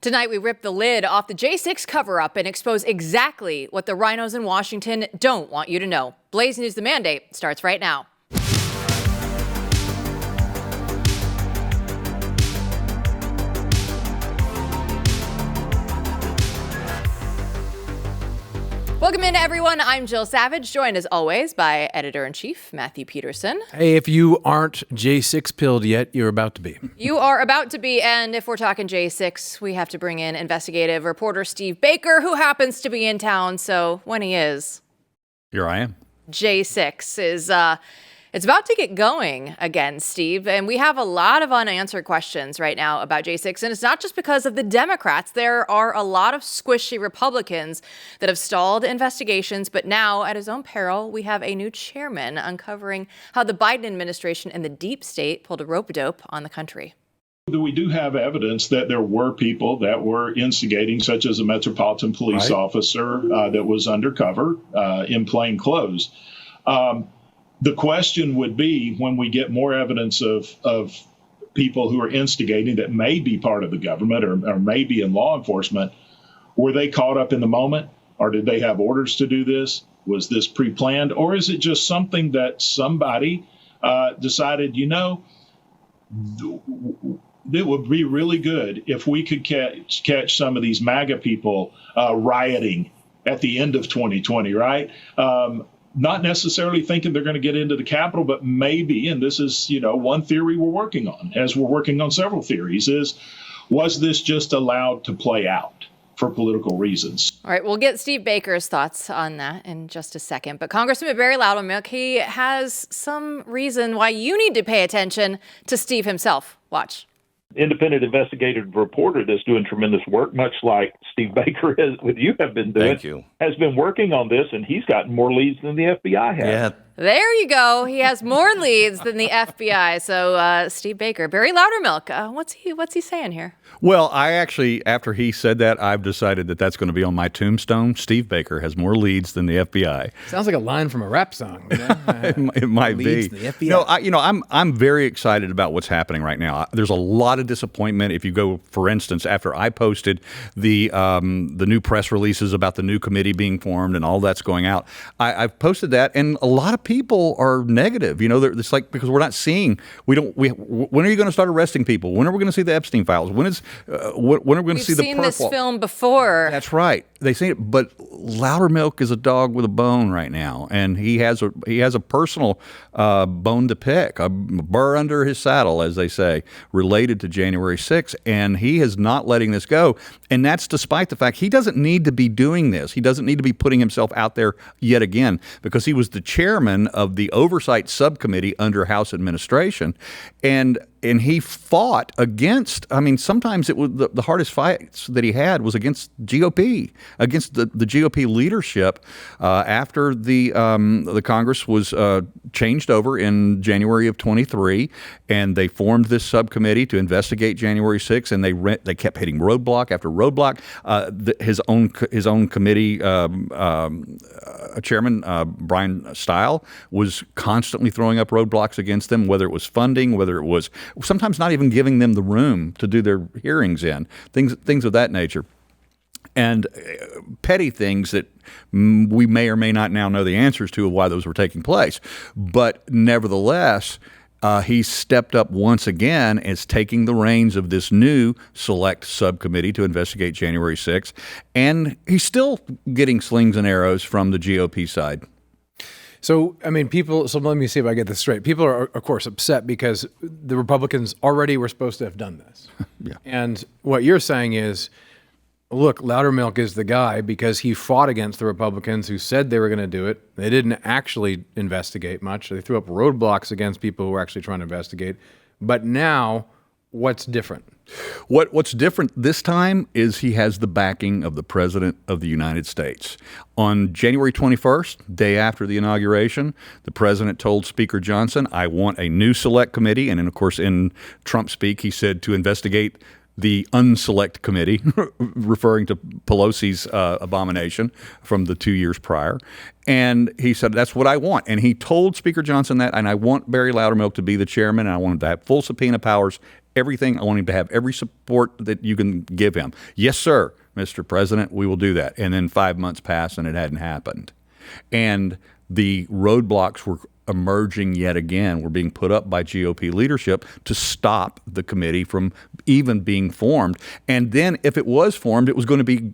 Tonight, we rip the lid off the J6 cover-up and expose exactly what the RINOs in Washington don't want you to know. Blaze News The Mandate starts right now. Welcome in, everyone. I'm Jill Savage, joined as always by Editor-in-Chief Matthew Peterson. Hey, if you aren't J6 pilled yet, you're about to be. You are about to be, and if we're talking J6, we have to bring in investigative reporter Steve Baker, who happens to be in town, so when he is... Here I am. J6 is... It's about to get going again, Steve, and we have a lot of unanswered questions right now about J6, and it's not just because of the Democrats. There are a lot of squishy Republicans that have stalled investigations, but now, at his own peril, we have a new chairman uncovering how the Biden administration and the deep state pulled a rope-a-dope on the country. We do have evidence that there were people that were instigating, such as a Metropolitan Police officer that was undercover in plain clothes. The question would be, when we get more evidence of people who are instigating that may be part of the government or may be in law enforcement, were they caught up in the moment, or did they have orders to do this? Was this pre-planned, or is it just something that somebody decided, you know, it would be really good if we could catch some of these MAGA people rioting at the end of 2020, right? Not necessarily thinking they're going to get into the Capitol, but maybe, and this is, you know, one theory we're working on, as we're working on several theories, is, was this just allowed to play out for political reasons? All right, we'll get Steve Baker's thoughts on that in just a second. But Congressman Barry Loudermilk, he has some reason why you need to pay attention to Steve himself. Watch. Independent investigative reporter that's doing tremendous work, much like Steve Baker have been doing. Thank you. Has been working on this, and he's gotten more leads than the FBI has. Yeah. There you go. He has more leads than the FBI. So, Steve Baker, Barry Loudermilk, what's he saying here? Well, I actually, after he said that, I've decided that that's going to be on my tombstone. Steve Baker has more leads than the FBI. Sounds like a line from a rap song. You know? It might be. The FBI. No, I'm very excited about what's happening right now. There's a lot of disappointment. If you go, for instance, after I posted the new press releases about the new committee being formed and all that's going out, I've posted that, and a lot of people are negative. You know, it's like, because we're not seeing. When are you going to start arresting people? When are we going to see the Epstein files? When are we going to see the purple? We've seen this film before. That's right. They say it, but Loudermilk is a dog with a bone right now, and he has a personal bone to pick, a burr under his saddle, as they say, related to January 6th, and he is not letting this go. And that's despite the fact he doesn't need to be doing this. He doesn't need to be putting himself out there yet again, because he was the chairman of the Oversight Subcommittee under House administration, and he fought against, I mean, sometimes it was the hardest fights that he had was against GOP, against the GOP leadership after the Congress was changed over in January of 23, and they formed this subcommittee to investigate January 6th, and they kept hitting roadblock after roadblock. His own committee chairman, Brian Stile, was constantly throwing up roadblocks against them, whether it was funding, whether it was sometimes not even giving them the room to do their hearings in, things of that nature. And petty things that we may or may not now know the answers to of why those were taking place. But nevertheless, he stepped up once again as taking the reins of this new select subcommittee to investigate January 6th. And he's still getting slings and arrows from the GOP side. So, I mean, so let me see if I get this straight. People are, of course, upset because the Republicans already were supposed to have done this. Yeah. And what you're saying is, look, Loudermilk is the guy because he fought against the Republicans who said they were going to do it. They didn't actually investigate much. They threw up roadblocks against people who were actually trying to investigate. But now, what's different? What's different this time is he has the backing of the President of the United States. On January 21st, day after the inauguration, the President told Speaker Johnson, I want a new select committee. And then, of course, in Trump speak, he said to investigate the unselect committee, referring to Pelosi's abomination from the 2 years prior. And he said, that's what I want. And he told Speaker Johnson that, and I want Barry Loudermilk to be the chairman, and I want him to have full subpoena powers everything. I want him to have every support that you can give him. Yes, sir, Mr. President, we will do that. And then 5 months passed and it hadn't happened. And the roadblocks were emerging yet again, were being put up by GOP leadership to stop the committee from even being formed. And then if it was formed, it was going to be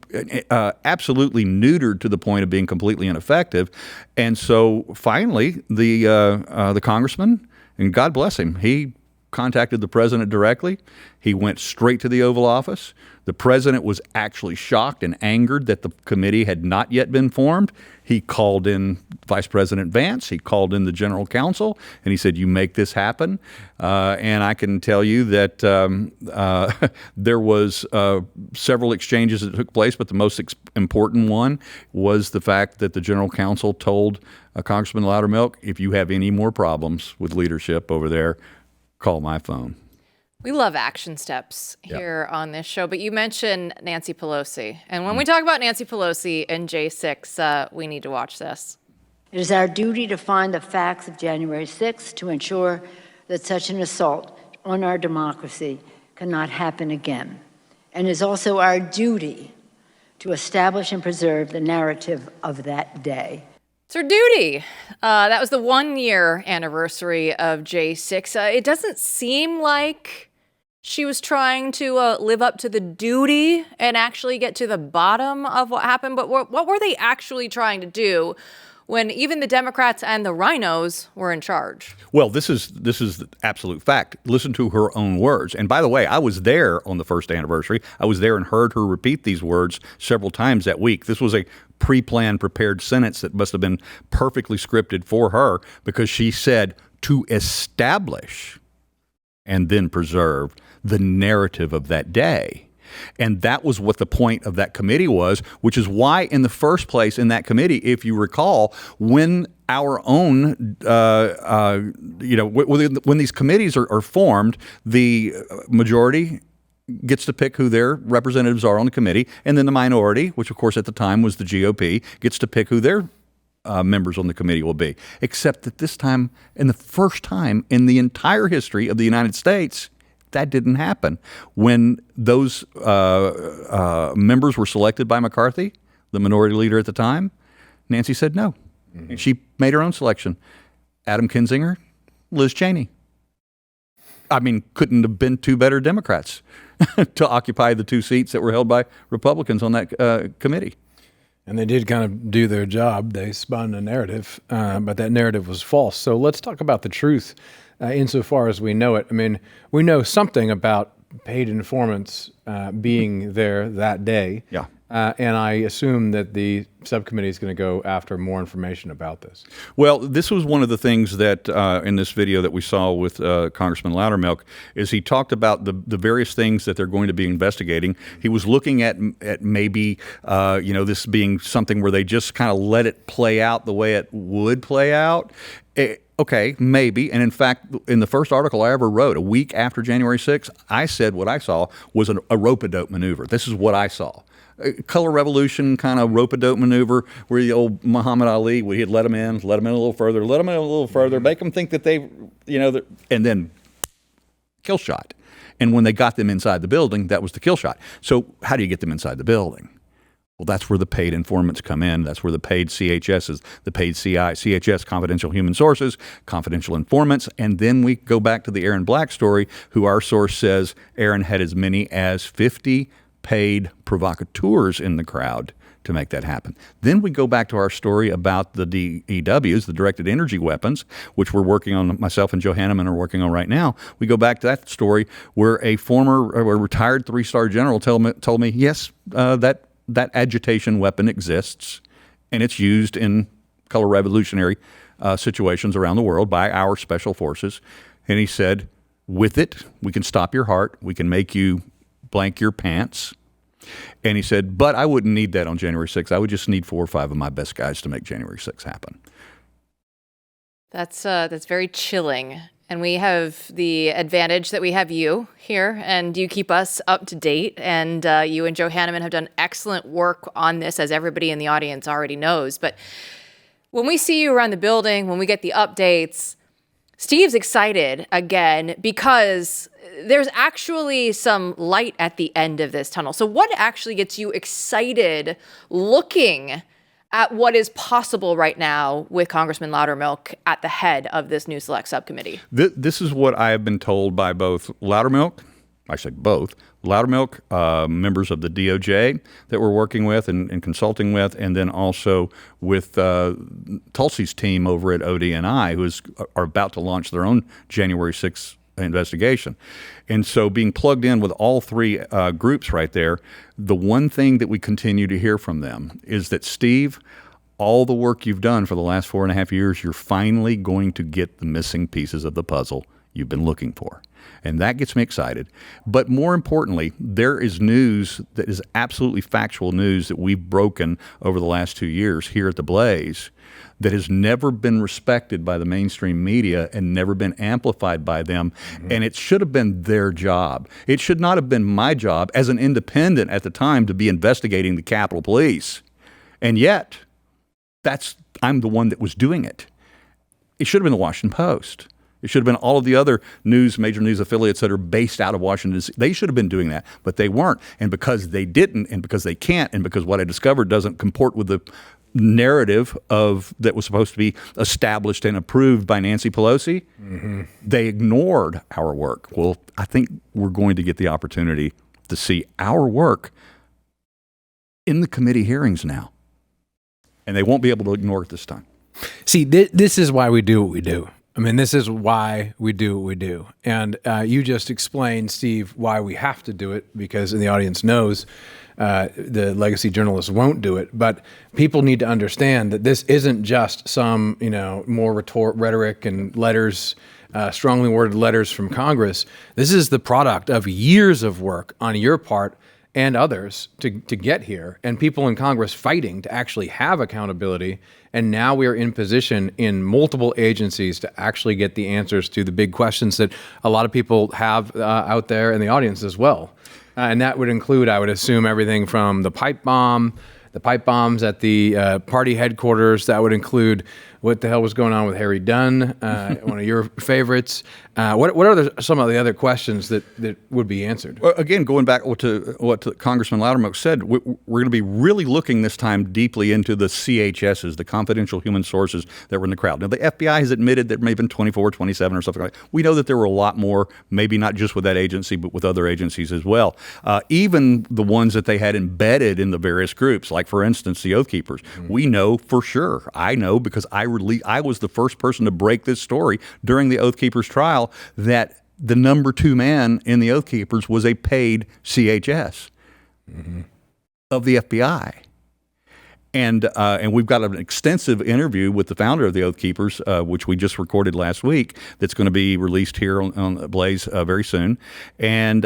absolutely neutered to the point of being completely ineffective. And so finally, the congressman, and God bless him, he contacted the president directly. He went straight to the Oval Office. The president was actually shocked and angered that the committee had not yet been formed. He called in Vice President Vance. He called in the general counsel, and he said, you make this happen. And I can tell you that there was several exchanges that took place, but the most important one was the fact that the general counsel told Congressman Loudermilk, if you have any more problems with leadership over there, call my phone. We love action steps here on this show, but you mentioned Nancy Pelosi. And when we talk about Nancy Pelosi and J6, we need to watch this. It is our duty to find the facts of January 6th to ensure that such an assault on our democracy cannot happen again. And it is also our duty to establish and preserve the narrative of that day. It's her duty. That was the 1-year anniversary of J6. It doesn't seem like she was trying to live up to the duty and actually get to the bottom of what happened. But what were they actually trying to do when even the Democrats and the RINOs were in charge? Well, this is the absolute fact. Listen to her own words. And by the way, I was there on the first anniversary. I was there and heard her repeat these words several times that week. This was a pre-planned, prepared sentence that must have been perfectly scripted for her, because she said to establish and then preserve the narrative of that day. And that was what the point of that committee was, which is why in the first place in that committee, if you recall, when our own, when these committees are formed, the majority gets to pick who their representatives are on the committee, and then the minority, which of course at the time was the GOP, gets to pick who their members on the committee will be. Except that this time, in the first time in the entire history of the United States, that didn't happen. When those members were selected by McCarthy, the minority leader at the time, Nancy said no. Mm-hmm. She made her own selection. Adam Kinzinger, Liz Cheney. I mean, couldn't have been two better Democrats to occupy the two seats that were held by Republicans on that committee. And they did kind of do their job. They spun a narrative, but that narrative was false. So let's talk about the truth insofar as we know it. I mean, we know something about paid informants being there that day. Yeah. And I assume that the subcommittee is going to go after more information about this. Well, this was one of the things that in this video that we saw with Congressman Loudermilk is he talked about the various things that they're going to be investigating. He was looking at maybe this being something where they just kind of let it play out the way it would play out. Okay, maybe. And in fact, in the first article I ever wrote, a week after January 6th, I said what I saw was a rope-a-dope maneuver. This is what I saw. Color Revolution kind of rope-a-dope maneuver where the old Muhammad Ali, where he'd let them in a little further, make them think that they, and then kill shot. And when they got them inside the building, that was the kill shot. So how do you get them inside the building? Well, that's where the paid informants come in. That's where the paid CHSs, the paid CHS, confidential human sources, confidential informants. And then we go back to the Aaron Black story, who our source says Aaron had as many as 50 paid provocateurs in the crowd to make that happen. Then we go back to our story about the DEWs, the directed energy weapons, which we're working on, myself and Joe Hanneman are working on right now. We go back to that story where a retired 3-star general told me, yes, that agitation weapon exists, and it's used in color revolutionary situations around the world by our special forces. And he said, with it, we can stop your heart. We can make you blank your pants. And he said, but I wouldn't need that on January 6th. I would just need 4 or 5 of my best guys to make January 6th happen. That's very chilling. And we have the advantage that we have you here, and you keep us up to date. And you and Joe Hanneman have done excellent work on this, as everybody in the audience already knows. But when we see you around the building, when we get the updates, Steve's excited again because there's actually some light at the end of this tunnel. So what actually gets you excited looking at what is possible right now with Congressman Loudermilk at the head of this new select subcommittee? This is what I have been told by both Loudermilk, I say both, Loudermilk, members of the DOJ that we're working with and consulting with, and then also with Tulsi's team over at ODNI, who are about to launch their own January 6th investigation. And so being plugged in with all three groups right there, the one thing that we continue to hear from them is that, Steve, all the work you've done for the last 4.5 years, you're finally going to get the missing pieces of the puzzle you've been looking for. And that gets me excited. But more importantly, there is news that is absolutely factual news that we've broken over the last 2 years here at the Blaze that has never been respected by the mainstream media and never been amplified by them. Mm-hmm. And it should have been their job. It should not have been my job as an independent at the time to be investigating the Capitol Police. And yet, I'm the one that was doing it. It should have been the Washington Post. It should have been all of the other major news affiliates that are based out of Washington. They should have been doing that, but they weren't. And because they didn't, and because they can't, and because what I discovered doesn't comport with the narrative that was supposed to be established and approved by Nancy Pelosi, mm-hmm. they ignored our work. Well, I think we're going to get the opportunity to see our work in the committee hearings now. And they won't be able to ignore it this time. See, this is why we do what we do. I mean, this is why we do what we do. And you just explained, Steve, why we have to do it, because the audience knows the legacy journalists won't do it. But people need to understand that this isn't just some, more rhetoric and letters, strongly worded letters from Congress. This is the product of years of work on your part and others to get here, and people in Congress fighting to actually have accountability. And now we are in position in multiple agencies to actually get the answers to the big questions that a lot of people have out there in the audience as well. And that would include, I would assume, everything from the pipe bombs at the party headquarters. That would include what the hell was going on with Harry Dunn, one of your favorites. What are some of the other questions that would be answered? Well, again, going back to what Congressman Loudermilk said, we're going to be really looking this time deeply into the CHSs, the confidential human sources that were in the crowd. Now, the FBI has admitted there may have been 24, 27 or something like that. We know that there were a lot more, maybe not just with that agency, but with other agencies as well. Even the ones that they had embedded in the various groups, like, for instance, the Oath Keepers. Mm-hmm. We know for sure. I know because I was the first person to break this story during the Oath Keepers trial that the number 2 man in the Oath Keepers was a paid CHS mm-hmm. of the FBI. And we've got an extensive interview with the founder of the Oath Keepers, which we just recorded last week, that's going to be released here on Blaze very soon. And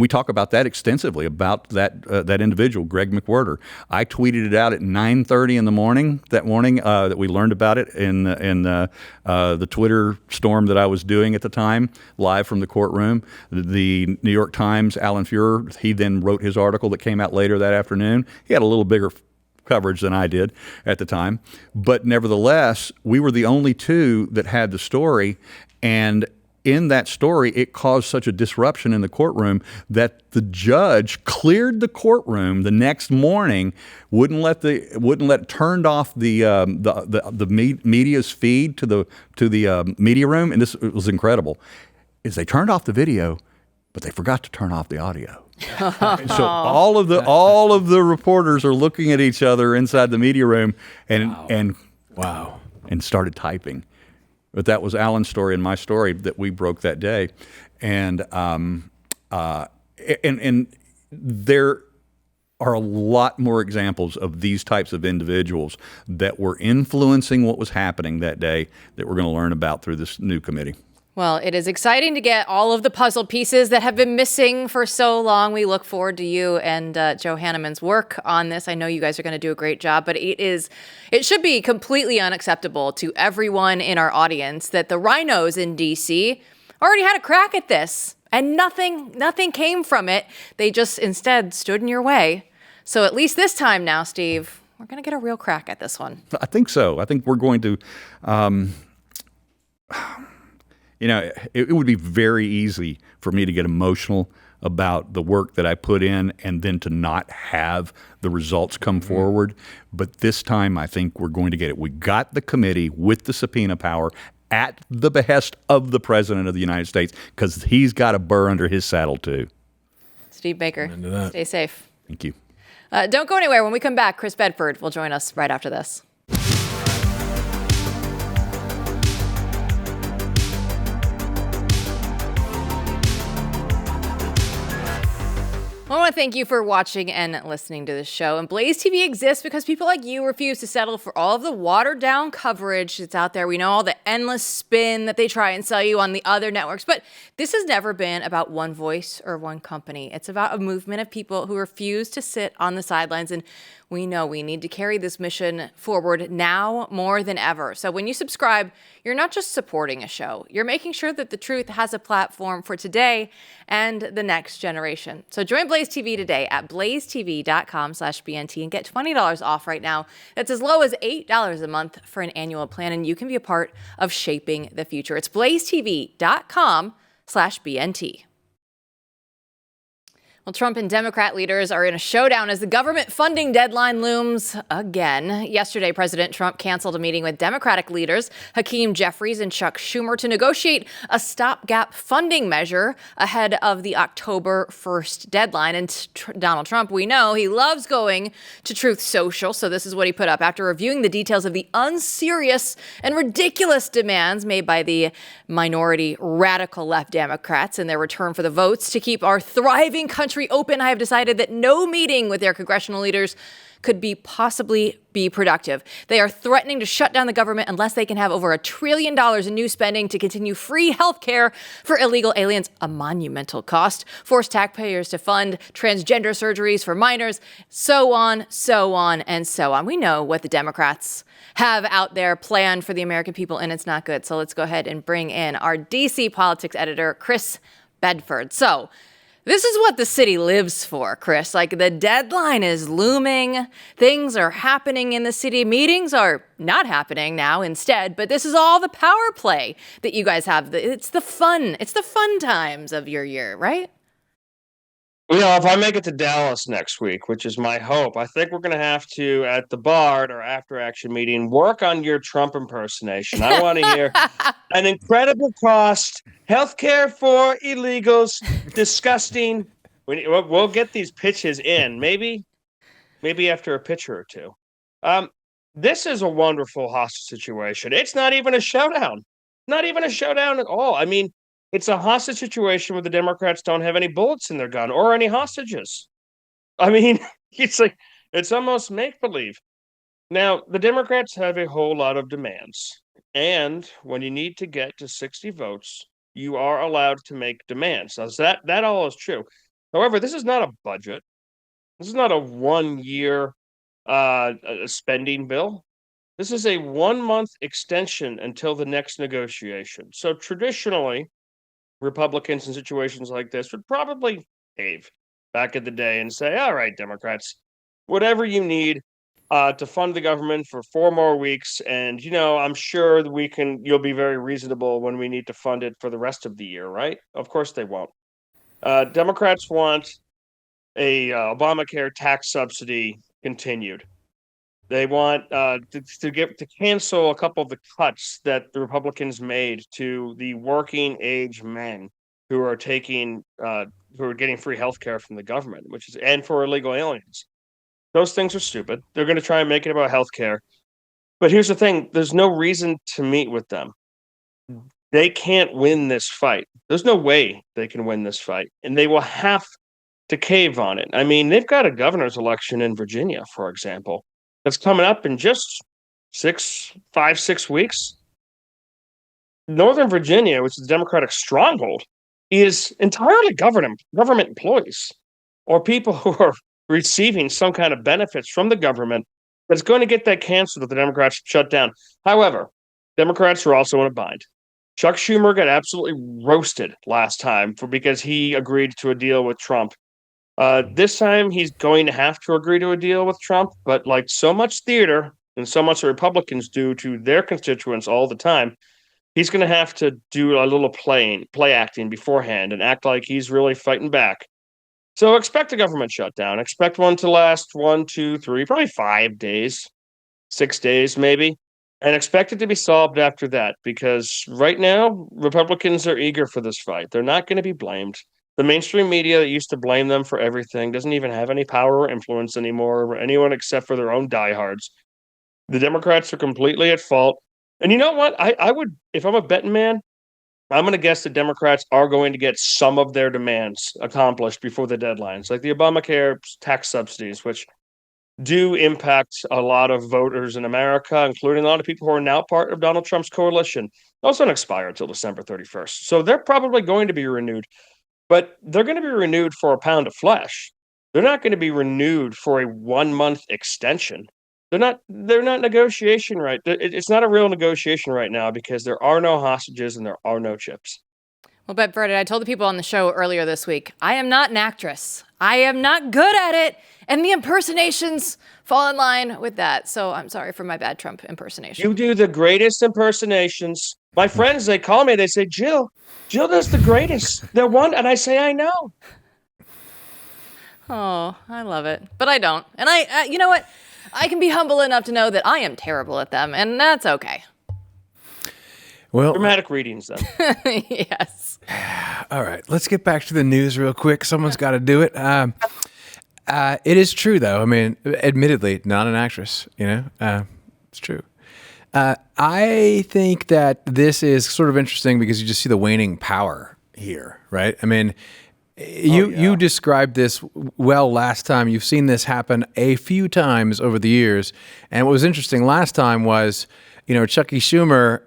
we talk about that extensively, about that individual, Greg McWhirter. I tweeted it out at 9:30 in the morning that morning that we learned about it in the Twitter storm that I was doing at the time, live from the courtroom. The New York Times, Alan Fuhrer, he then wrote his article that came out later that afternoon. He had a little bigger coverage than I did at the time. But nevertheless, we were the only two that had the story. And in that story, it caused such a disruption in the courtroom that the judge cleared the courtroom the next morning, turned off the media's feed to the media room. And this was incredible, is they turned off the video, but they forgot to turn off the audio. So all of the reporters are looking at each other inside the media room and started typing. But that was Alan's story and my story that we broke that day, and there are a lot more examples of these types of individuals that were influencing what was happening that day that we're going to learn about through this new committee. Well, it is exciting to get all of the puzzle pieces that have been missing for so long. We look forward to you and Joe Hanneman's work on this. I know you guys are going to do a great job, but it should be completely unacceptable to everyone in our audience that the RINOs in D.C. already had a crack at this and nothing came from it. They just instead stood in your way. So at least this time now, Steve, we're going to get a real crack at this one. I think so. I think we're going to it would be very easy for me to get emotional about the work that I put in and then to not have the results come forward. But this time, I think we're going to get it. We got the committee with the subpoena power at the behest of the President of the United States, because he's got a burr under his saddle, too. Steve Baker, stay safe. Thank you. Don't go anywhere. When we come back, Chris Bedford will join us right after this. I want to thank you for watching and listening to this show. And Blaze TV exists because people like you refuse to settle for all of the watered down coverage that's out there. We know all the endless spin that they try and sell you on the other networks. But this has never been about one voice or one company. It's about a movement of people who refuse to sit on the sidelines. And we know we need to carry this mission forward now more than ever. So when you subscribe, you're not just supporting a show. You're making sure that the truth has a platform for today and the next generation. So join Blaze TV today at blazetv.com/BNT and get $20 off right now. That's as low as $8 a month for an annual plan, and you can be a part of shaping the future. It's blazetv.com/BNT. Well, Trump and Democrat leaders are in a showdown as the government funding deadline looms again. Yesterday, President Trump canceled a meeting with Democratic leaders Hakeem Jeffries and Chuck Schumer to negotiate a stopgap funding measure ahead of the October 1st deadline. And Donald Trump, we know he loves going to Truth Social, so this is what he put up after reviewing the details of the unserious and ridiculous demands made by the minority radical left Democrats in their return for the votes to keep our thriving country open. I have decided that no meeting with their congressional leaders could possibly be productive. They are threatening to shut down the government unless they can have over $1 trillion in new spending to continue free health care for illegal aliens, a monumental cost, force taxpayers to fund transgender surgeries for minors, so on, so on, and so on. We know what the Democrats have out there planned for the American people, and it's not good. So let's go ahead and bring in our DC politics editor, Chris Bedford. So this is what the city lives for, Chris. Like, the deadline is looming. Things are happening in the city. Meetings are not happening now instead. But this is all the power play that you guys have. It's the fun times of your year, right? If I make it to Dallas next week, which is my hope, I think we're going to have to, at the bar at our after-action meeting, work on your Trump impersonation. I want to hear an incredible cost, healthcare for illegals, disgusting. We'll get these pitches in, maybe after a pitcher or two. This is a wonderful hostage situation. It's not even a showdown. Not even a showdown at all. I mean, it's a hostage situation where the Democrats don't have any bullets in their gun or any hostages. I mean, it's almost make-believe. Now, the Democrats have a whole lot of demands. And when you need to get to 60 votes, you are allowed to make demands. Now, that all is true. However, this is not a budget. This is not a one-year spending bill. This is a 1-month extension until the next negotiation. So traditionally, Republicans in situations like this would probably cave back in the day and say, all right, Democrats, whatever you need to fund the government for 4 more weeks. And, I'm sure that you'll be very reasonable when we need to fund it for the rest of the year, right? Of course they won't. Democrats want a Obamacare tax subsidy continued. They want to cancel a couple of the cuts that the Republicans made to the working age men who are getting free health care from the government, and for illegal aliens. Those things are stupid. They're going to try and make it about health care. But here's the thing. There's no reason to meet with them. They can't win this fight. There's no way they can win this fight. And they will have to cave on it. I mean, they've got a governor's election in Virginia, for example, that's coming up in just 6 weeks. Northern Virginia, which is a Democratic stronghold, is entirely government employees or people who are receiving some kind of benefits from the government that's going to get that canceled if the Democrats shut down. However, Democrats are also in a bind. Chuck Schumer got absolutely roasted last time because he agreed to a deal with Trump. This time, he's going to have to agree to a deal with Trump, but like so much theater and so much the Republicans do to their constituents all the time, he's going to have to do a little play acting beforehand and act like he's really fighting back. So expect a government shutdown. Expect one to last 1, 2, 3, probably 5 days, 6 days maybe, and expect it to be solved after that, because right now Republicans are eager for this fight. They're not going to be blamed. The mainstream media that used to blame them for everything doesn't even have any power or influence anymore over anyone except for their own diehards. The Democrats are completely at fault. And you know what? I would, if I'm a betting man, I'm going to guess the Democrats are going to get some of their demands accomplished before the deadlines, like the Obamacare tax subsidies, which do impact a lot of voters in America, including a lot of people who are now part of Donald Trump's coalition. Those don't expire until December 31st. So they're probably going to be renewed, but they're going to be renewed for a pound of flesh. They're not going to be renewed for a 1-month extension. They're not negotiation right. It's not a real negotiation right now because there are no hostages and there are no chips. Well, Bedford, I told the people on the show earlier this week, I am not an actress. I am not good at it. And the impersonations fall in line with that. So I'm sorry for my bad Trump impersonation. You do the greatest impersonations. My friends, they call me, they say, Jill does the greatest. They're one. And I say, I know. Oh, I love it. But I don't. And you know what? I can be humble enough to know that I am terrible at them, and that's okay. Well, dramatic readings, then. Yes. All right, let's get back to the news real quick. Someone's got to do it. It is true, though. I mean, admittedly, not an actress. It's true. I think that this is sort of interesting because you just see the waning power here, right? I mean, you described this well last time. You've seen this happen a few times over the years. And what was interesting last time was, Chucky Schumer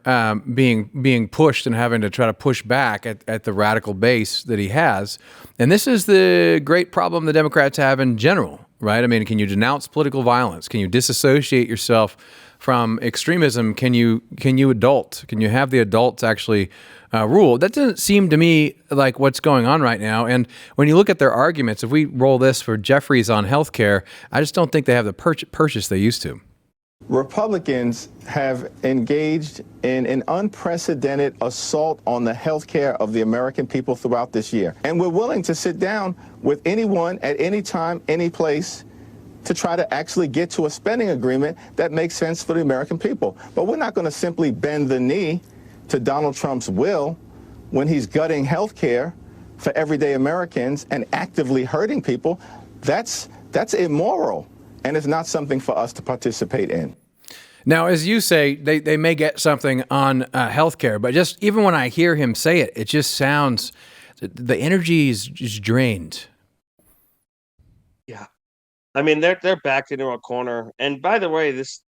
being pushed and having to try to push back at the radical base that he has. And this is the great problem the Democrats have in general, right? I mean, can you denounce political violence? Can you disassociate yourself from extremism? Can you adult? Can you have the adults actually rule? That doesn't seem to me like what's going on right now. And when you look at their arguments, if we roll this for Jeffries on healthcare, I just don't think they have the purchase they used to. Republicans have engaged in an unprecedented assault on the health care of the American people throughout this year. And we're willing to sit down with anyone at any time, any place, to try to actually get to a spending agreement that makes sense for the American people. But we're not going to simply bend the knee to Donald Trump's will when he's gutting health care for everyday Americans and actively hurting people. That's immoral. And it's not something for us to participate in. Now, as you say, they may get something on healthcare, but just even when I hear him say it, it just sounds, the energy is just drained. Yeah. I mean, they're backed into a corner. And by the way, this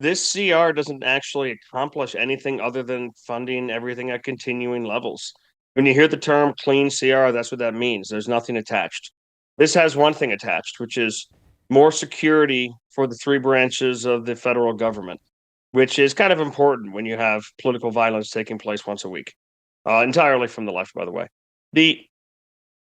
CR doesn't actually accomplish anything other than funding everything at continuing levels. When you hear the term clean CR, that's what that means. There's nothing attached. This has one thing attached, which is more security for the three branches of the federal government, which is kind of important when you have political violence taking place once a week, entirely from the left, by the way.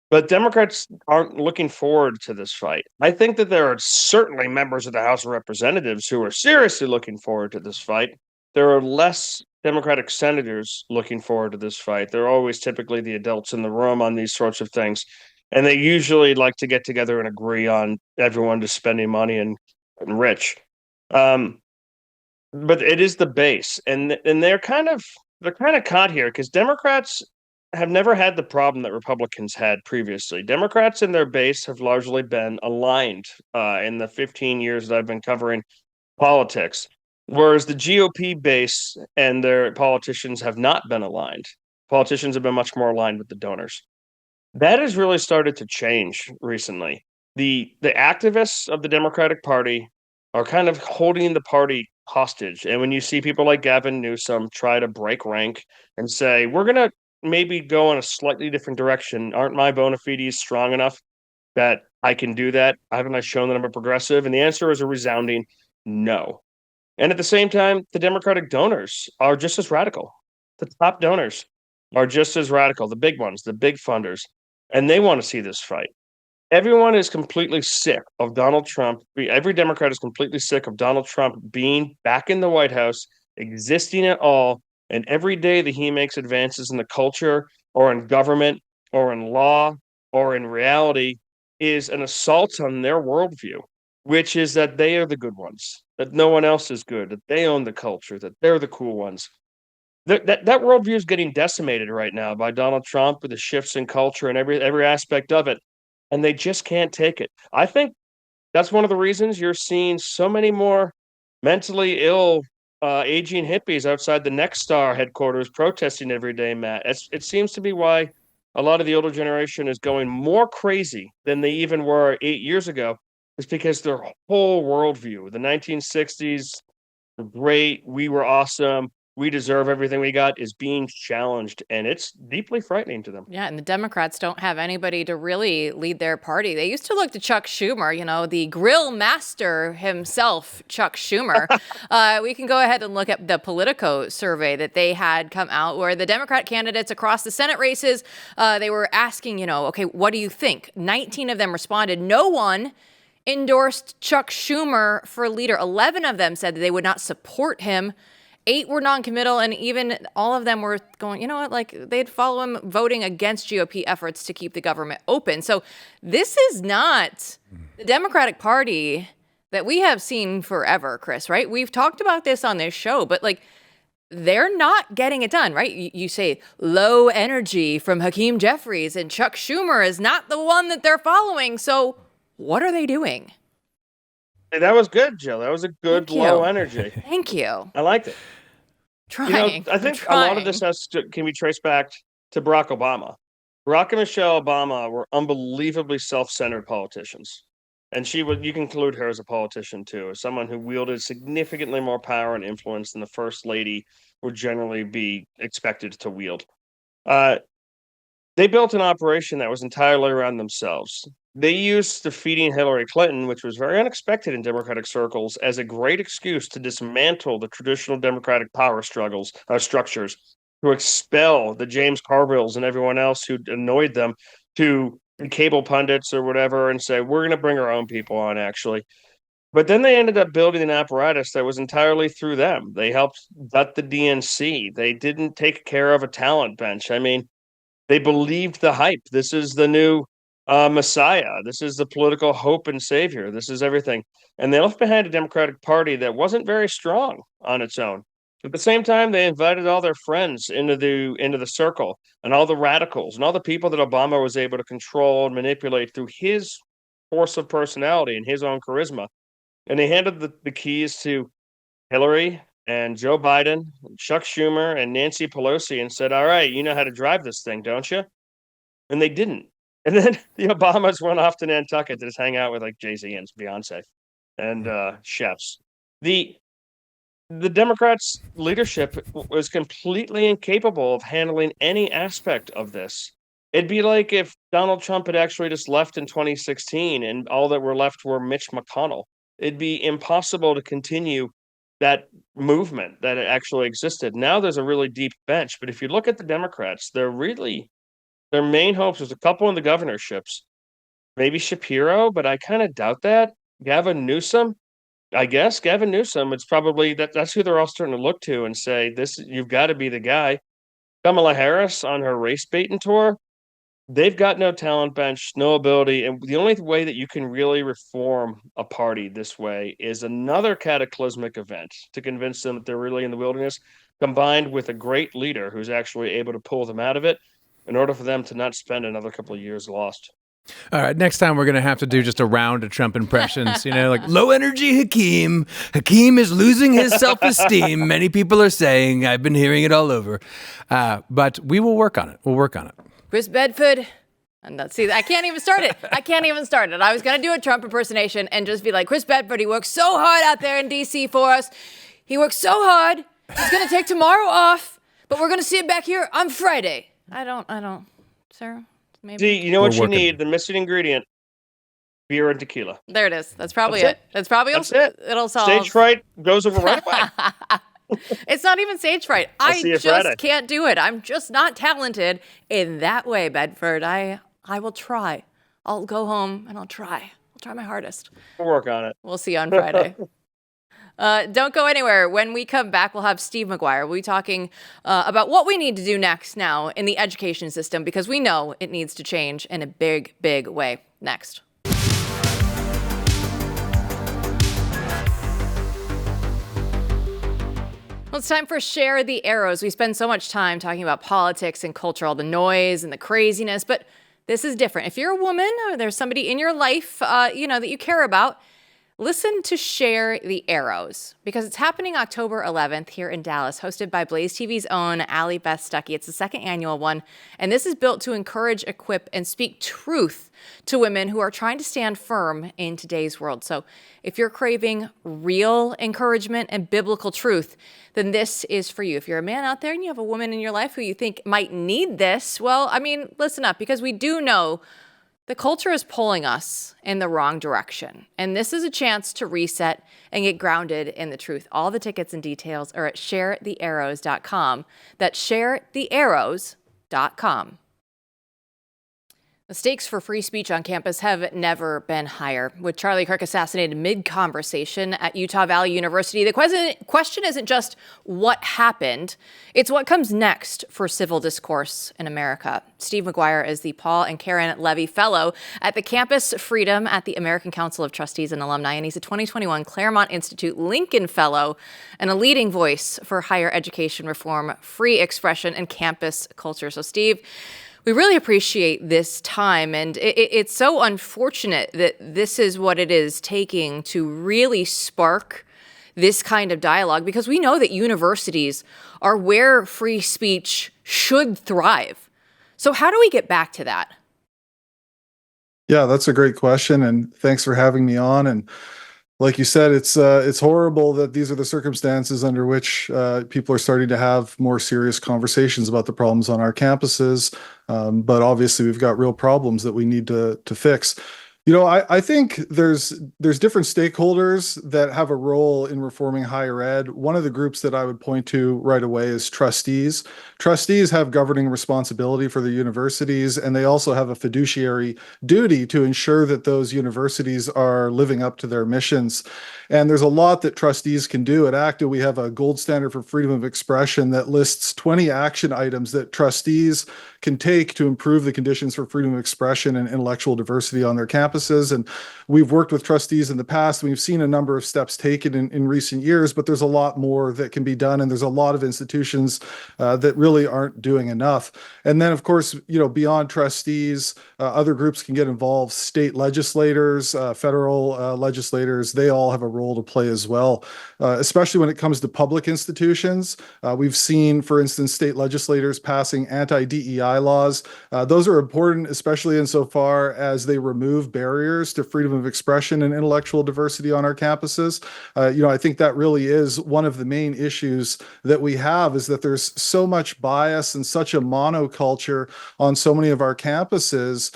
But Democrats aren't looking forward to this fight. I think that there are certainly members of the House of Representatives who are seriously looking forward to this fight. There are less Democratic senators looking forward to this fight. They're always typically the adults in the room on these sorts of things. And they usually like to get together and agree on everyone just spending money and rich. But it is the base. And they're kind of caught here because Democrats have never had the problem that Republicans had previously. Democrats and their base have largely been aligned in the 15 years that I've been covering politics, whereas the GOP base and their politicians have not been aligned. Politicians have been much more aligned with the donors. That has really started to change recently. The activists of the Democratic Party are kind of holding the party hostage. And when you see people like Gavin Newsom try to break rank and say, we're going to maybe go in a slightly different direction, aren't my bona fides strong enough that I can do that? Haven't I shown that I'm a progressive? And the answer is a resounding no. And at the same time, the Democratic donors are just as radical. The top donors are just as radical, the big ones, the big funders. And they want to see this fight. Everyone is completely sick of Donald Trump. Every Democrat is completely sick of Donald Trump being back in the White House, existing at all, And every day that he makes advances in the culture or in government or in law or in reality is an assault on their worldview, which is that they are the good ones, that no one else is good, that they own the culture, that they're the cool ones. That worldview is getting decimated right now by Donald Trump with the shifts in culture and every aspect of it, and they just can't take it. I think that's one of the reasons you're seeing so many more mentally ill, aging hippies outside the Nexstar headquarters protesting every day, Matt. It seems to be why a lot of the older generation is going more crazy than they even were 8 years ago, is because their whole worldview, the 1960s, were great, we were awesome, we deserve everything we got, is being challenged, and it's deeply frightening to them. Yeah, and the Democrats don't have anybody to really lead their party. They used to look to Chuck Schumer, the grill master himself, Chuck Schumer. We can go ahead and look at the Politico survey that they had come out, where the Democrat candidates across the Senate races, they were asking, okay, what do you think? 19 of them responded. No one endorsed Chuck Schumer for leader. 11 of them said that they would not support him. 8 were non-committal, and even all of them were going, you know what, like they'd follow him voting against GOP efforts to keep the government open. So this is not the Democratic Party that we have seen forever, Chris, right? We've talked about this on this show, but they're not getting it done, right? You say low energy from Hakeem Jeffries, and Chuck Schumer is not the one that they're following. So what are they doing? Hey, that was good, Jill. That was a good low energy. Thank you. I liked it. Trying. I think a lot of this can be traced back to Barack Obama. Barack and Michelle Obama were unbelievably self-centered politicians. And you can include her as a politician too, as someone who wielded significantly more power and influence than the first lady would generally be expected to wield. They built an operation that was entirely around themselves. They used defeating Hillary Clinton, which was very unexpected in Democratic circles, as a great excuse to dismantle the traditional Democratic power structures, to expel the James Carvilles and everyone else who annoyed them, to cable pundits or whatever, and say, we're going to bring our own people on, actually. But then they ended up building an apparatus that was entirely through them. They helped gut the DNC. They didn't take care of a talent bench. I mean, they believed the hype. This is the new Messiah. This is the political hope and savior. This is everything. And they left behind a Democratic Party that wasn't very strong on its own. At the same time, they invited all their friends into the circle, and all the radicals and all the people that Obama was able to control and manipulate through his force of personality and his own charisma. And they handed the keys to Hillary and Joe Biden, and Chuck Schumer, and Nancy Pelosi, and said, all right, you know how to drive this thing, don't you? And they didn't. And then the Obamas went off to Nantucket to just hang out with Jay-Z and Beyonce and chefs. The Democrats' leadership was completely incapable of handling any aspect of this. It'd be like if Donald Trump had actually just left in 2016 and all that were left were Mitch McConnell. It'd be impossible to continue that movement that actually existed. Now there's a really deep bench, but if you look at the Democrats, their main hopes was a couple in the governorships, maybe Shapiro, but I kind of doubt that. Gavin Newsom, I guess Gavin Newsom. It's probably that's who they're all starting to look to and say, you've got to be the guy. Kamala Harris on her race baiting tour, they've got no talent bench, no ability. And the only way that you can really reform a party this way is another cataclysmic event to convince them that they're really in the wilderness, combined with a great leader who's actually able to pull them out of it in order for them to not spend another couple of years lost. All right, next time we're going to have to do just a round of Trump impressions, low energy Hakeem. Hakeem is losing his self-esteem. Many people are saying, I've been hearing it all over. But we will work on it. We'll work on it. Chris Bedford. See, I can't even start it. I was going to do a Trump impersonation and just be like, Chris Bedford, he works so hard out there in D.C. for us. He works so hard. He's going to take tomorrow off, but we're going to see it back here on Friday. I don't, sir. Maybe. See, you know what you need? The missing ingredient: beer and tequila. There it is. That's probably it. That's probably it. It'll solve. Stage fright goes over right away. It's not even stage fright. I just can't do it. I'm just not talented in that way, Bedford. I will try. I'll go home and I'll try. I'll try my hardest. We'll work on it. We'll see you on Friday. Don't go anywhere. When we come back, we'll have Steve McGuire. We'll be talking about what we need to do next now in the education system, because we know it needs to change in a big, big way. Next. Well, it's time for Share the Arrows. We spend so much time talking about politics and culture, all the noise and the craziness, but this is different. If you're a woman or there's somebody in your life, that you care about, listen to Share the Arrows, because it's happening October 11th here in Dallas, hosted by BlazeTV's own Allie Beth Stuckey. It's the second annual one, and this is built to encourage, equip, and speak truth to women who are trying to stand firm in today's world. So if you're craving real encouragement and biblical truth, then this is for you. If you're a man out there and you have a woman in your life who you think might need this, well, listen up, because we do know the culture is pulling us in the wrong direction, and this is a chance to reset and get grounded in the truth. All the tickets and details are at sharethearrows.com. That's sharethearrows.com. The stakes for free speech on campus have never been higher. With Charlie Kirk assassinated mid-conversation at Utah Valley University, the question isn't just what happened, it's what comes next for civil discourse in America. Steve McGuire is the Paul and Karen Levy Fellow at the Campus Freedom at the American Council of Trustees and Alumni, and he's a 2021 Claremont Institute Lincoln Fellow and a leading voice for higher education reform, free expression, and campus culture. So, Steve, we really appreciate this time, and it's so unfortunate that this is what it is taking to really spark this kind of dialogue, because we know that universities are where free speech should thrive. So how do we get back to that? Yeah, that's a great question, and thanks for having me on. And like you said, it's horrible that these are the circumstances under which people are starting to have more serious conversations about the problems on our campuses. But obviously, we've got real problems that we need to fix. I think there's different stakeholders that have a role in reforming higher ed. One of the groups that I would point to right away is trustees. Trustees have governing responsibility for the universities, and they also have a fiduciary duty to ensure that those universities are living up to their missions. And there's a lot that trustees can do. At ACTA, we have a gold standard for freedom of expression that lists 20 action items that trustees can take to improve the conditions for freedom of expression and intellectual diversity on their campuses. And we've worked with trustees in the past. We've seen a number of steps taken in recent years, but there's a lot more that can be done. And there's a lot of institutions that really aren't doing enough. And then, of course, beyond trustees, other groups can get involved. State legislators, federal legislators, they all have a role to play as well, especially when it comes to public institutions. We've seen, for instance, state legislators passing anti-DEI laws. Those are important, especially insofar as they remove barriers to freedom of expression and intellectual diversity on our campuses. I think that really is one of the main issues that we have, is that there's so much bias and such a monoculture on so many of our campuses.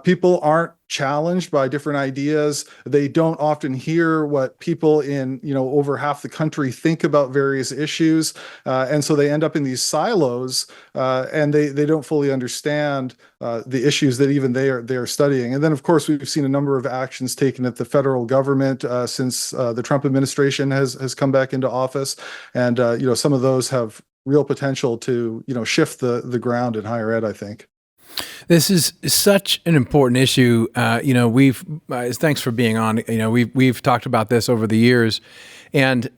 People aren't challenged by different ideas. They don't often hear what people in, over half the country think about various issues. And so they end up in these silos, and they don't fully understand the issues that even they are studying. And then, of course, we've seen a number of actions taken at the federal government since the Trump administration has come back into office. And, some of those have real potential to, shift the ground in higher ed, I think. This is such an important issue. We've thanks for being on. We've talked about this over the years, and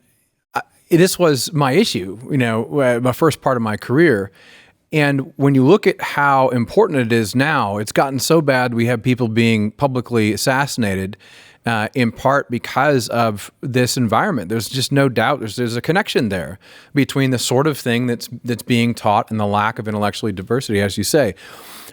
this was my issue. My first part of my career. And when you look at how important it is now, it's gotten so bad we have people being publicly assassinated, in part because of this environment. There's just no doubt there's a connection there between the sort of thing that's being taught and the lack of intellectual diversity, as you say.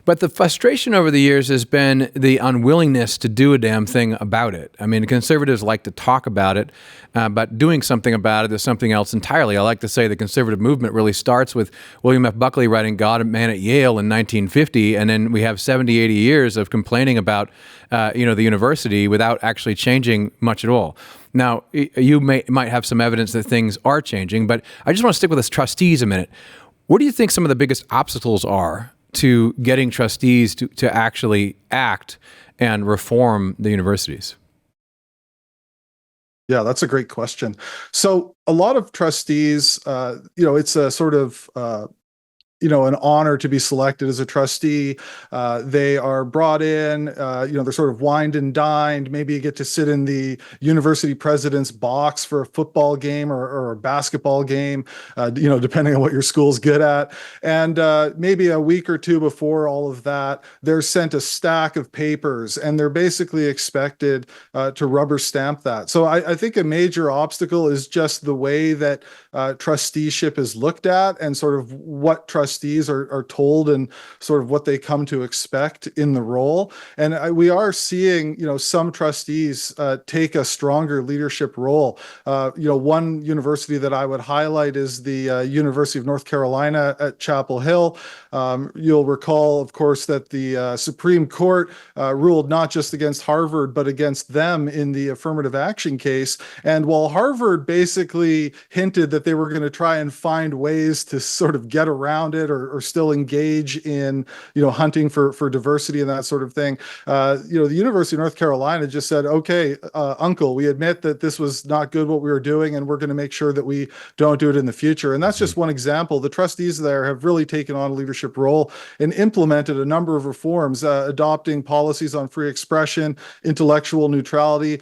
But the frustration over the years has been the unwillingness to do a damn thing about it. I mean, conservatives like to talk about it, but doing something about it is something else entirely. I like to say the conservative movement really starts with William F. Buckley writing God and Man at Yale in 1950, and then we have 70, 80 years of complaining about the university without actually changing much at all. Now, you might have some evidence that things are changing, but I just want to stick with us trustees a minute. What do you think some of the biggest obstacles are to getting trustees to actually act and reform the universities? Yeah, that's a great question. So a lot of trustees, it's a sort of an honor to be selected as a trustee. They are brought in, they're sort of wined and dined. Maybe you get to sit in the university president's box for a football game or a basketball game, depending on what your school's good at. And maybe a week or two before all of that, they're sent a stack of papers and they're basically expected to rubber stamp that. So I think a major obstacle is just the way that trusteeship is looked at and sort of what trustees are told and sort of what they come to expect in the role. And we are seeing, some trustees take a stronger leadership role. One university that I would highlight is the University of North Carolina at Chapel Hill. You'll recall, of course, that the Supreme Court ruled not just against Harvard, but against them in the affirmative action case. And while Harvard basically hinted that they were going to try and find ways to sort of get around it or still engage in, hunting for diversity and that sort of thing, the University of North Carolina just said, okay, uncle, we admit that this was not good what we were doing, and we're going to make sure that we don't do it in the future. And that's just one example. The trustees there have really taken on a leadership role and implemented a number of reforms, adopting policies on free expression, intellectual neutrality.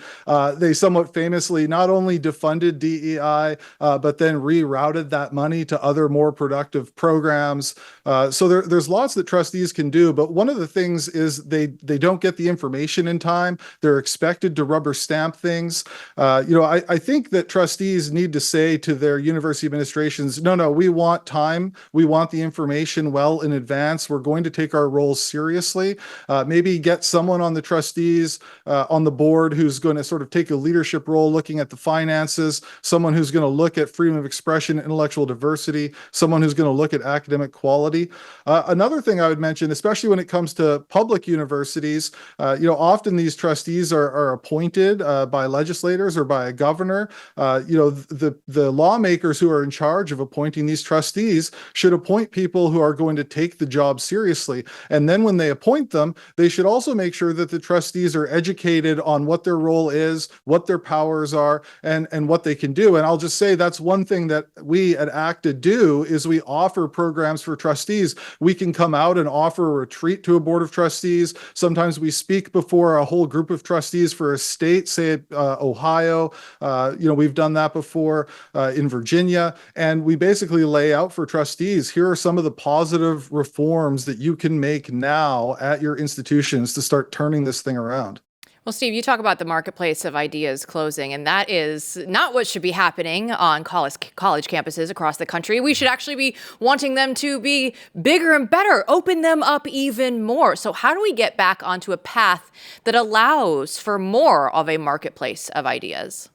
They somewhat famously not only defunded DEI, but then rerouted that money to other more productive programs. So there's lots that trustees can do, but one of the things is they don't get the information in time. They're expected to rubber stamp things. I think that trustees need to say to their university administrations, no, we want time. We want the information well in advance. We're going to take our roles seriously. Maybe get someone on the trustees, on the board who's going to sort of take a leadership role looking at the finances, someone who's going to look at freedom of expression, intellectual diversity, someone who's going to look at academic quality. Another thing I would mention, especially when it comes to public universities, often these trustees are appointed by legislators or by a governor. The lawmakers who are in charge of appointing these trustees should appoint people who are going to take the job seriously. And then when they appoint them, they should also make sure that the trustees are educated on what their role is, what their powers are, and what they can do. And I'll just say that's one thing that we at ACTA do is we offer programs for trustees. We can come out and offer a retreat to a board of trustees. Sometimes we speak before a whole group of trustees for a state, say Ohio. We've done that before in Virginia. And we basically lay out for trustees, here are some of the positive reforms that you can make now at your institutions to start turning this thing around. Well, Steve, you talk about the marketplace of ideas closing, and that is not what should be happening on college campuses across the country. We should actually be wanting them to be bigger and better, open them up even more. So how do we get back onto a path that allows for more of a marketplace of ideas?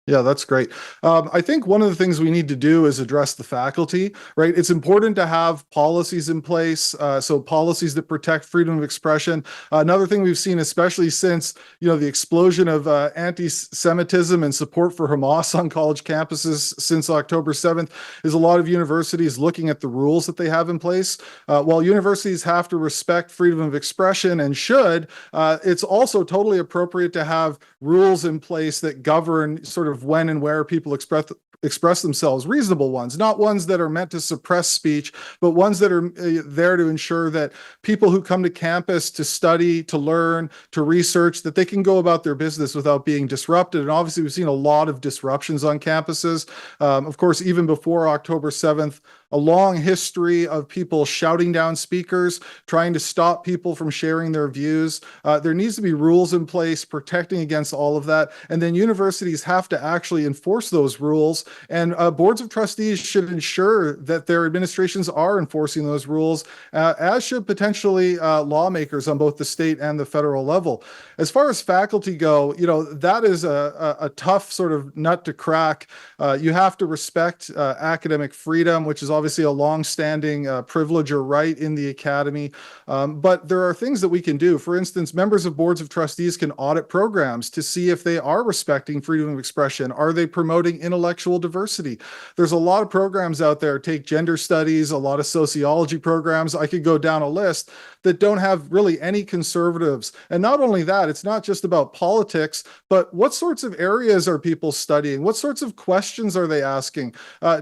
Yeah, that's great. I think one of the things we need to do is address the faculty, right? It's important to have policies in place, so policies that protect freedom of expression. Another thing we've seen, especially since the explosion of anti-Semitism and support for Hamas on college campuses since October 7th, is a lot of universities looking at the rules that they have in place. While universities have to respect freedom of expression and should, it's also totally appropriate to have rules in place that govern sort of when and where people express themselves, reasonable ones, not ones that are meant to suppress speech, but ones that are there to ensure that people who come to campus to study, to learn, to research, that they can go about their business without being disrupted. And obviously, we've seen a lot of disruptions on campuses. Of course, even before October 7th, a long history of people shouting down speakers, trying to stop people from sharing their views. There needs to be rules in place protecting against all of that. And then universities have to actually enforce those rules. And boards of trustees should ensure that their administrations are enforcing those rules, as should potentially lawmakers on both the state and the federal level. As far as faculty go, that is a tough sort of nut to crack. You have to respect academic freedom, which is obviously obviously a long-standing privilege or right in the academy. But there are things that we can do. For instance, members of boards of trustees can audit programs to see if they are respecting freedom of expression. Are they promoting intellectual diversity? There's a lot of programs out there, take gender studies, a lot of sociology programs. I could go down a list that don't have really any conservatives. And not only that, it's not just about politics, but what sorts of areas are people studying? What sorts of questions are they asking?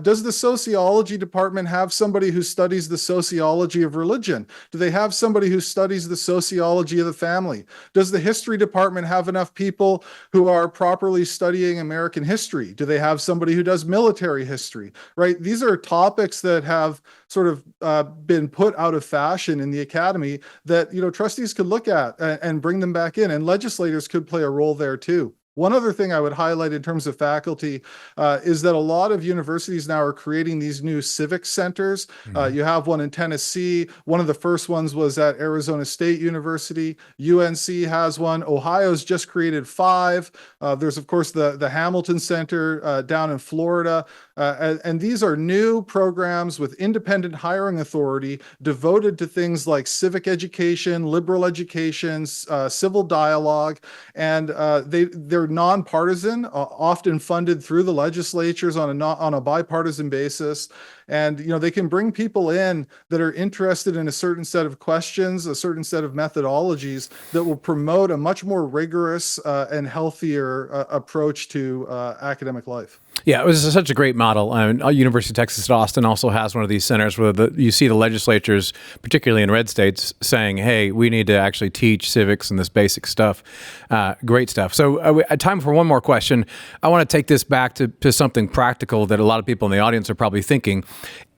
Does the sociology department have somebody who studies the sociology of religion? Do they have somebody who studies the sociology of the family? Does the history department have enough people who are properly studying American history? Do they have somebody who does military history, right? These are topics that have sort of been put out of fashion in the academy that, trustees could look at and bring them back in, and legislators could play a role there too. One other thing I would highlight in terms of faculty is that a lot of universities now are creating these new civic centers. You have one in Tennessee. One of the first ones was at Arizona State University. UNC has one. Ohio's just created 5. There's, of course, the Hamilton Center down in Florida. And these are new programs with independent hiring authority devoted to things like civic education, liberal education, civil dialogue, and they're nonpartisan, often funded through the legislatures on a bipartisan basis. And, they can bring people in that are interested in a certain set of questions, a certain set of methodologies that will promote a much more rigorous and healthier approach to academic life. Yeah, it was such a great model. University of Texas at Austin also has one of these centers where you see the legislatures, particularly in red states, saying, hey, we need to actually teach civics and this basic stuff. Great stuff. So time for one more question. I want to take this back to something practical that a lot of people in the audience are probably thinking.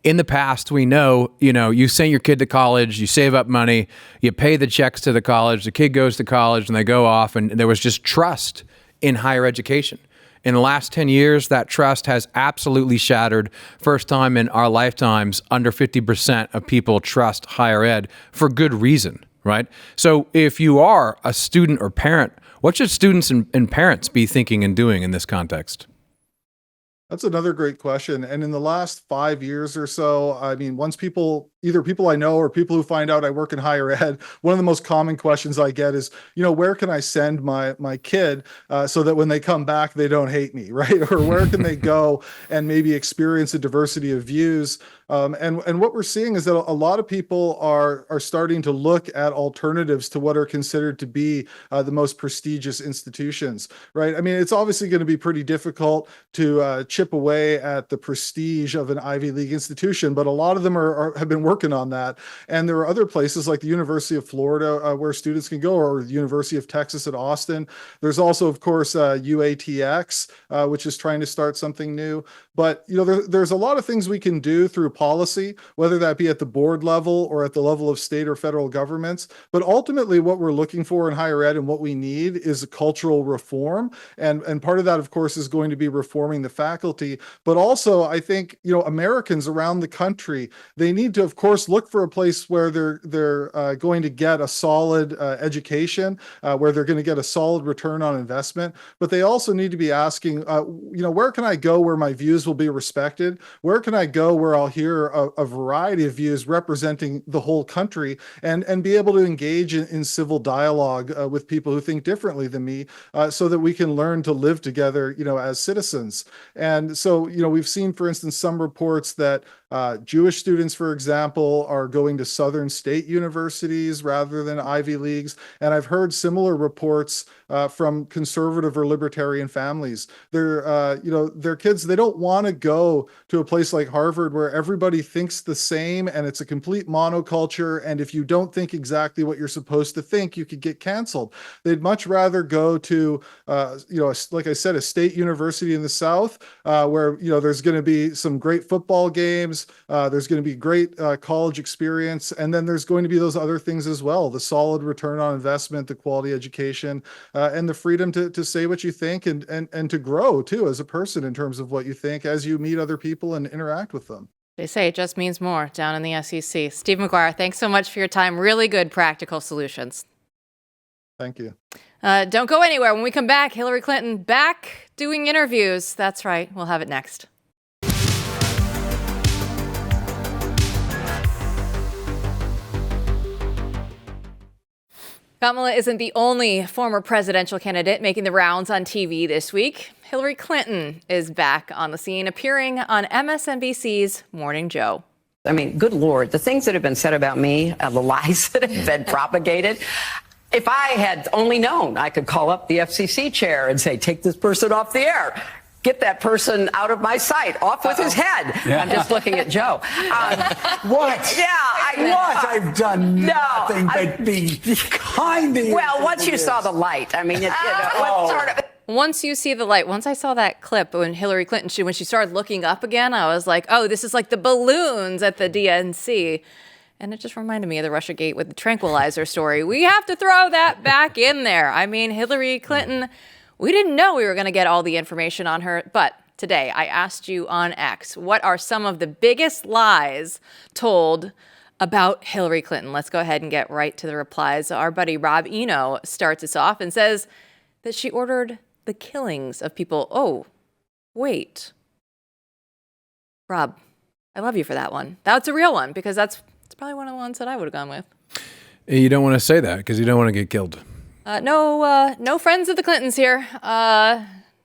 In the past, we know, you send your kid to college, you save up money, you pay the checks to the college, the kid goes to college and they go off, and there was just trust in higher education. In the last 10 years, that trust has absolutely shattered. First time in our lifetimes, under 50% of people trust higher ed for good reason, right? So if you are a student or parent, what should students and parents be thinking and doing in this context? That's another great question. And in the last 5 years or so, once either people I know or people who find out I work in higher ed, one of the most common questions I get is, where can I send my kid so that when they come back, they don't hate me, right? Or where can they go and maybe experience a diversity of views? And what we're seeing is that a lot of people are starting to look at alternatives to what are considered to be the most prestigious institutions, right? It's obviously going to be pretty difficult to chip away at the prestige of an Ivy League institution, but a lot of them have been working on that. And there are other places like the University of Florida where students can go, or the University of Texas at Austin. There's also, of course, UATX, which is trying to start something new. But there's a lot of things we can do through policy, whether that be at the board level or at the level of state or federal governments. But ultimately, what we're looking for in higher ed and what we need is a cultural reform. And part of that, of course, is going to be reforming the faculty. But also, I think, Americans around the country, they need to, of course, look for a place where they're going to get a solid education, where they're going to get a solid return on investment. But they also need to be asking, where can I go where my views will be respected? Where can I go where I'll hear a variety of views representing the whole country and be able to engage in civil dialogue with people who think differently than me, so that we can learn to live together, as citizens. And so, we've seen, for instance, some reports that Jewish students, for example, are going to Southern state universities rather than Ivy Leagues. And I've heard similar reports from conservative or libertarian families. Their kids, they don't want to go to a place like Harvard where everybody thinks the same and it's a complete monoculture. And if you don't think exactly what you're supposed to think, you could get canceled. They'd much rather go to, like I said, a state university in the South, where, there's going to be some great football games. There's going to be great college experience. And then there's going to be those other things as well, the solid return on investment, the quality education, and the freedom to say what you think and to grow too as a person in terms of what you think as you meet other people and interact with them. They say it just means more down in the SEC. Steve McGuire, thanks so much for your time. Really good practical solutions. Thank you. Don't go anywhere. When we come back, Hillary Clinton back doing interviews. That's right. We'll have it next. Kamala isn't the only former presidential candidate making the rounds on TV this week. Hillary Clinton is back on the scene, appearing on MSNBC's Morning Joe. I mean, good Lord, the things that have been said about me, the lies that have been propagated. If I had only known, I could call up the FCC chair and say, take this person off the air. Get that person out of my sight, off with his head. Yeah. I'm just looking at Joe. What? Yeah, what? I've done nothing but be kind to you. Well, once you saw the light, I mean, what sort of... Once you see the light, once I saw that clip when Hillary Clinton, when she started looking up again, I was like, oh, this is like the balloons at the DNC. And it just reminded me of the Russiagate with the tranquilizer story. We have to throw that back in there. I mean, Hillary Clinton, we didn't know we were going to get all the information on her. But today I asked you on X, what are some of the biggest lies told about Hillary Clinton? Let's go ahead and get right to the replies. Our buddy Rob Eno starts us off and says that she ordered the killings of people. Oh, wait. Rob, I love you for that one. That's a real one, because that's probably one of the ones that I would have gone with. You don't want to say that because you don't want to get killed. No friends of the Clintons here.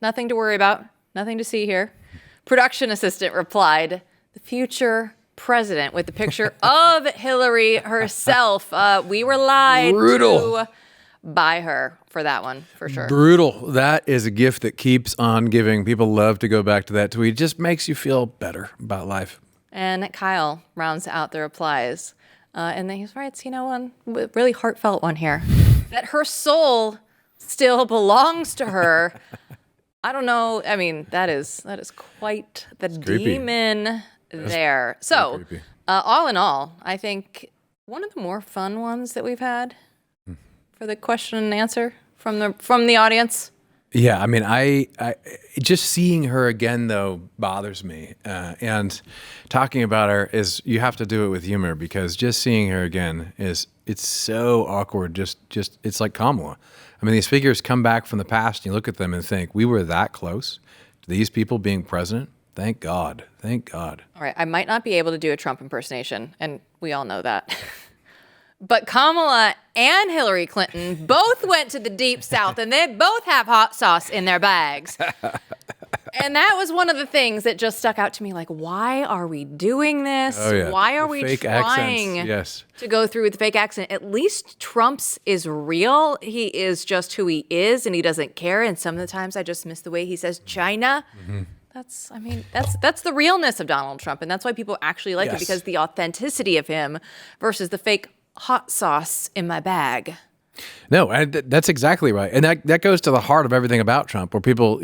Nothing to worry about. Nothing to see here. Production assistant replied, the future president, with the picture of Hillary herself. We were lied to by her for that one, for sure. Brutal. That is a gift that keeps on giving. People love to go back to that tweet. It just makes you feel better about life. And Kyle rounds out the replies. And then he writes, one really heartfelt one here. That her soul still belongs to her. I don't know. I mean, that is quite the demon there. So, all in all, I think one of the more fun ones that we've had for the question and answer from the audience. Yeah, I mean, I just seeing her again though bothers me, and talking about her is, you have to do it with humor, because just seeing her again it's so awkward. Just it's like Kamala. I mean, these figures come back from the past, and you look at them and think, we were that close to these people being president. Thank God. Thank God. All right, I might not be able to do a Trump impersonation, and we all know that. But Kamala and Hillary Clinton both went to the Deep South, and they both have hot sauce in their bags. And that was one of the things that just stuck out to me. Like, why are we doing this? Oh, yeah. Why are The we fake trying accents. Yes. to go through with the fake accent? At least Trump's is real. He is just who he is, and he doesn't care. And some of the times I just miss the way he says China. Mm-hmm. That's the realness of Donald Trump, and that's why people actually like it, because the authenticity of him versus the fake hot sauce in my bag. No, that's exactly right. And that goes to the heart of everything about Trump, where people,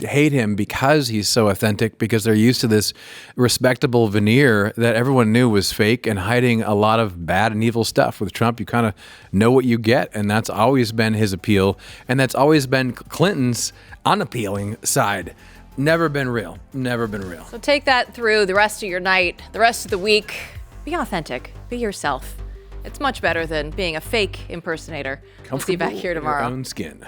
hate him because he's so authentic, because they're used to this respectable veneer that everyone knew was fake and hiding a lot of bad and evil stuff. With Trump, you kind of know what you get, and that's always been his appeal. And that's always been Clinton's unappealing side. Never been real. Never been real. So take that through the rest of your night, the rest of the week. Be authentic. Be yourself. It's much better than being a fake impersonator. We'll see you back here tomorrow. In your own skin.